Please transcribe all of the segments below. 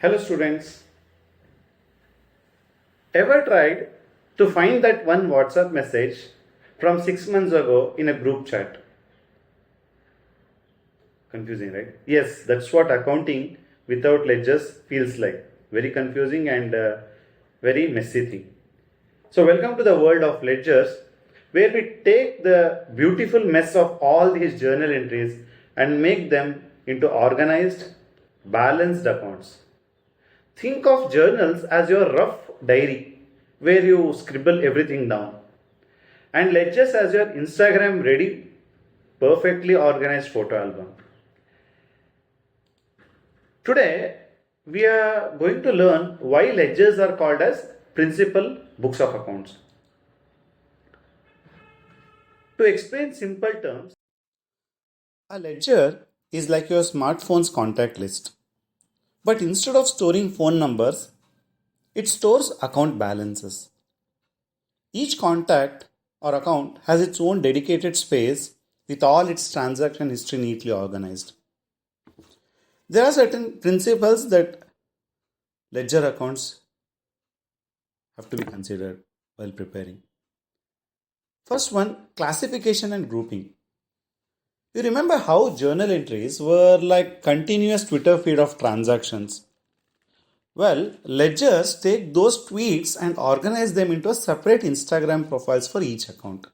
Hello students. Ever tried to find that one WhatsApp message from 6 months ago in a group chat? Confusing, right? Yes, that's what accounting without ledgers feels like. Very confusing and very messy thing. So welcome to the world of ledgers, where we take the beautiful mess of all these journal entries and make them into organized, balanced accounts. Think of journals as your rough diary where you scribble everything down, and ledgers as your Instagram ready, perfectly organized photo album. Today, we are going to learn why ledgers are called as principal books of accounts. To explain simple terms, a ledger is like your smartphone's contact list. But instead of storing phone numbers, it stores account balances. Each contact or account has its own dedicated space with all its transaction history neatly organized. There are certain principles that ledger accounts have to be considered while preparing. First one, classification and grouping. You remember how journal entries were like continuous Twitter feed of transactions? Well, ledgers take those tweets and organize them into a separate Instagram profiles for each account.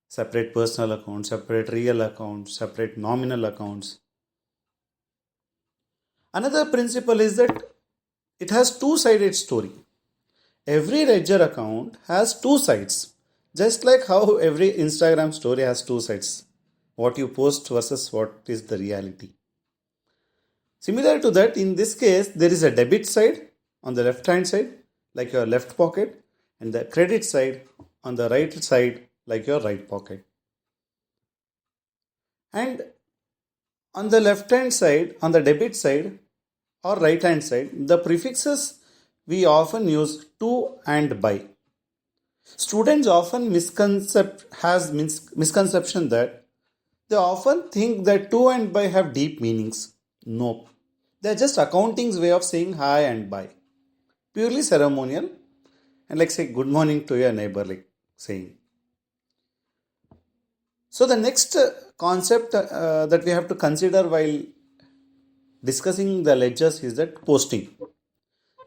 Separate personal accounts, separate real accounts, separate nominal accounts. Another principle is that it has two-sided story. Every ledger account has two sides, just like how every Instagram story has two sides. What you post versus what is the reality. Similar to that, in this case, there is a debit side on the left hand side, like your left pocket, and the credit side on the right side, like your right pocket. And on the left hand side, on the debit side or right hand side, the prefixes we often use to and by. Students often misconception that they often think that to and by have deep meanings. Nope. They're just accounting's way of saying hi and bye. Purely ceremonial and like say good morning to your neighbor, like saying. So the next concept that we have to consider while discussing the ledgers is that posting.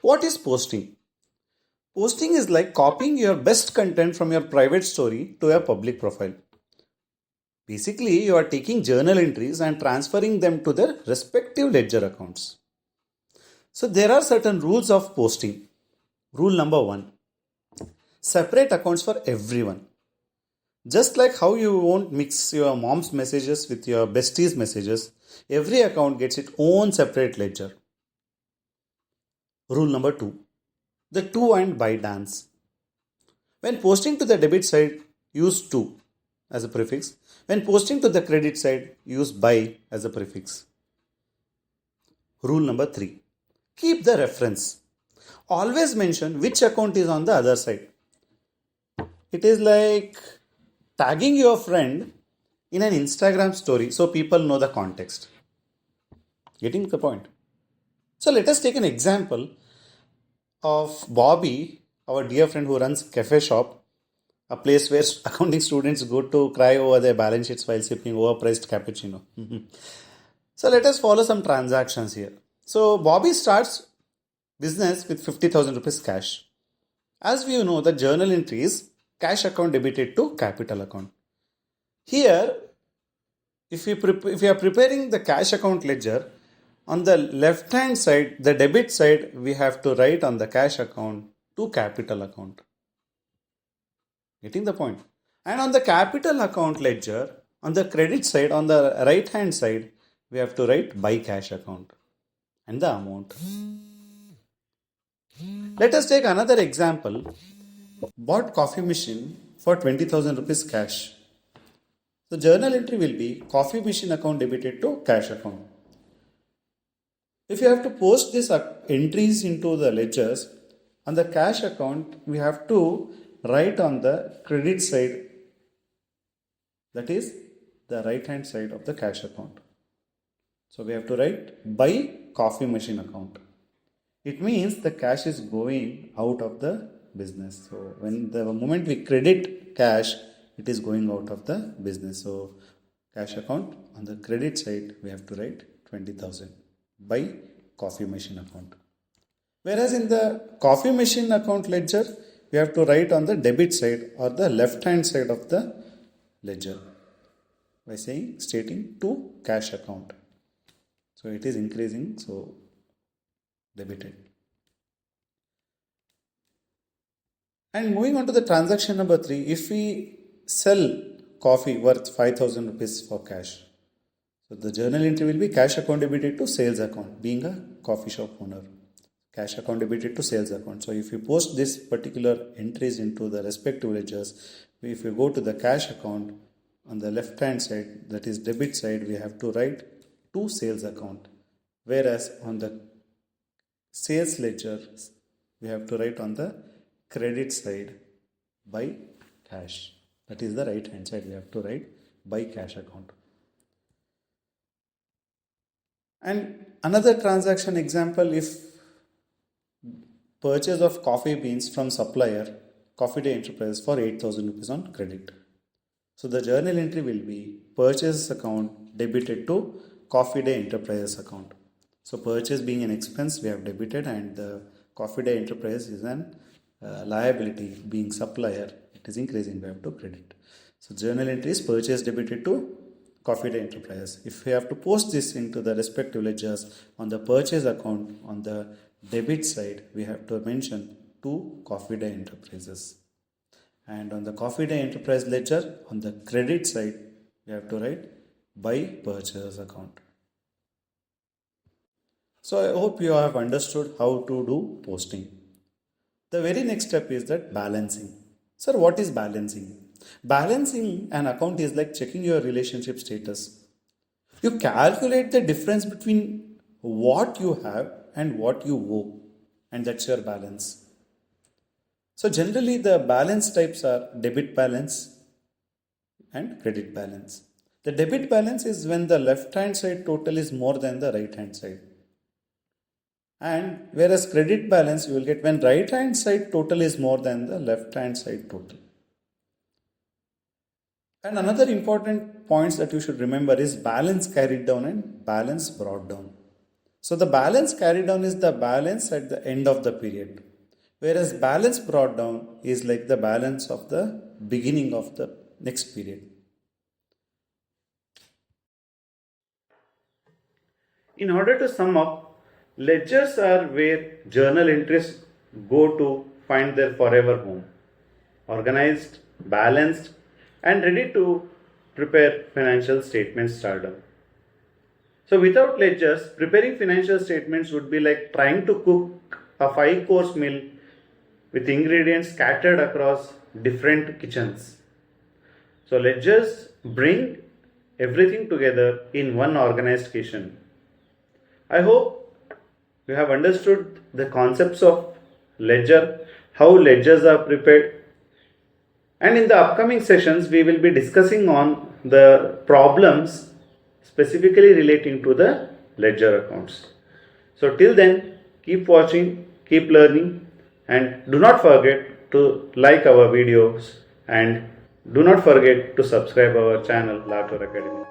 What is posting? Posting is like copying your best content from your private story to your public profile. Basically, you are taking journal entries and transferring them to their respective ledger accounts. So there are certain rules of posting. Rule number 1. Separate accounts for everyone. Just like how you won't mix your mom's messages with your bestie's messages, every account gets its own separate ledger. Rule number 2. The to and by dance. When posting to the debit side, use to as a prefix. When posting to the credit side, use by as a prefix. Rule number 3. Keep the reference. Always mention which account is on the other side. It is like tagging your friend in an Instagram story so people know the context. Getting the point? So let us take an example of Bobby, our dear friend who runs cafe shop, a place where accounting students go to cry over their balance sheets while sipping overpriced cappuccino. So let us follow some transactions here. So Bobby starts business with 50,000 rupees cash. As we know, the journal entry is cash account debited to capital account. Here, if we are preparing the cash account ledger, on the left hand side, the debit side, we have to write on the cash account to capital account. Getting the point? And on the capital account ledger, on the credit side, on the right hand side, we have to write by cash account and the amount. Let us take another example. Bought coffee machine for 20,000 rupees cash. The journal entry will be coffee machine account debited to cash account. If you have to post these entries into the ledgers, on the cash account, we have to write on the credit side, that is the right hand side of the cash account. So we have to write by coffee machine account. it means the cash is going out of the business. So when the moment we credit cash, it is going out of the business. So cash account, on the credit side we have to write 20,000 by coffee machine account. Whereas in the coffee machine account ledger, we have to write on the debit side or the left hand side of the ledger by stating to cash account. So it is increasing, so debited. And moving on to the transaction number 3, if we sell coffee worth 5,000 rupees for cash, so the journal entry will be cash account debited to sales account, being a coffee shop owner. Cash account debited to sales account. So if you post this particular entries into the respective ledgers, if you go to the cash account, on the left hand side, that is debit side, we have to write to sales account. Whereas on the sales ledger, we have to write on the credit side by cash. That is the right hand side, we have to write by cash account. And another transaction example, if purchase of coffee beans from supplier Coffee Day Enterprises for 8,000 rupees on credit. So the journal entry will be purchase account debited to Coffee Day Enterprises account. So purchase being an expense, we have debited, and the Coffee Day Enterprise is an liability being supplier. It is increasing, we have to credit. So journal entry is purchase debited to Coffee Day Enterprises. If we have to post this into the respective ledgers, on the purchase account, on the debit side, we have to mention to Coffee Day Enterprises. And on the Coffee Day Enterprise ledger, on the credit side, we have to write by purchase account. So I hope you have understood how to do posting. The very next step is that balancing. Sir, what is balancing? Balancing an account is like checking your relationship status. You calculate the difference between what you have and what you owe, and that's your balance. So generally the balance types are debit balance and credit balance. The debit balance is when the left hand side total is more than the right hand side. And whereas credit balance you will get when right hand side total is more than the left hand side total. And another important points that you should remember is balance carried down and balance brought down. So the balance carried down is the balance at the end of the period, whereas balance brought down is like the balance of the beginning of the next period. In order to sum up, ledgers are where journal entries go to find their forever home, organized, balanced, and ready to prepare financial statements stardom. So without ledgers, preparing financial statements would be like trying to cook a 5-course meal with ingredients scattered across different kitchens. So ledgers bring everything together in one organized kitchen. I hope you have understood the concepts of ledger, how ledgers are prepared, and in the upcoming sessions we will be discussing on the problems specifically relating to the ledger accounts. So till then, keep watching, keep learning, and do not forget to like our videos, and do not forget to subscribe our channel Latur Academy.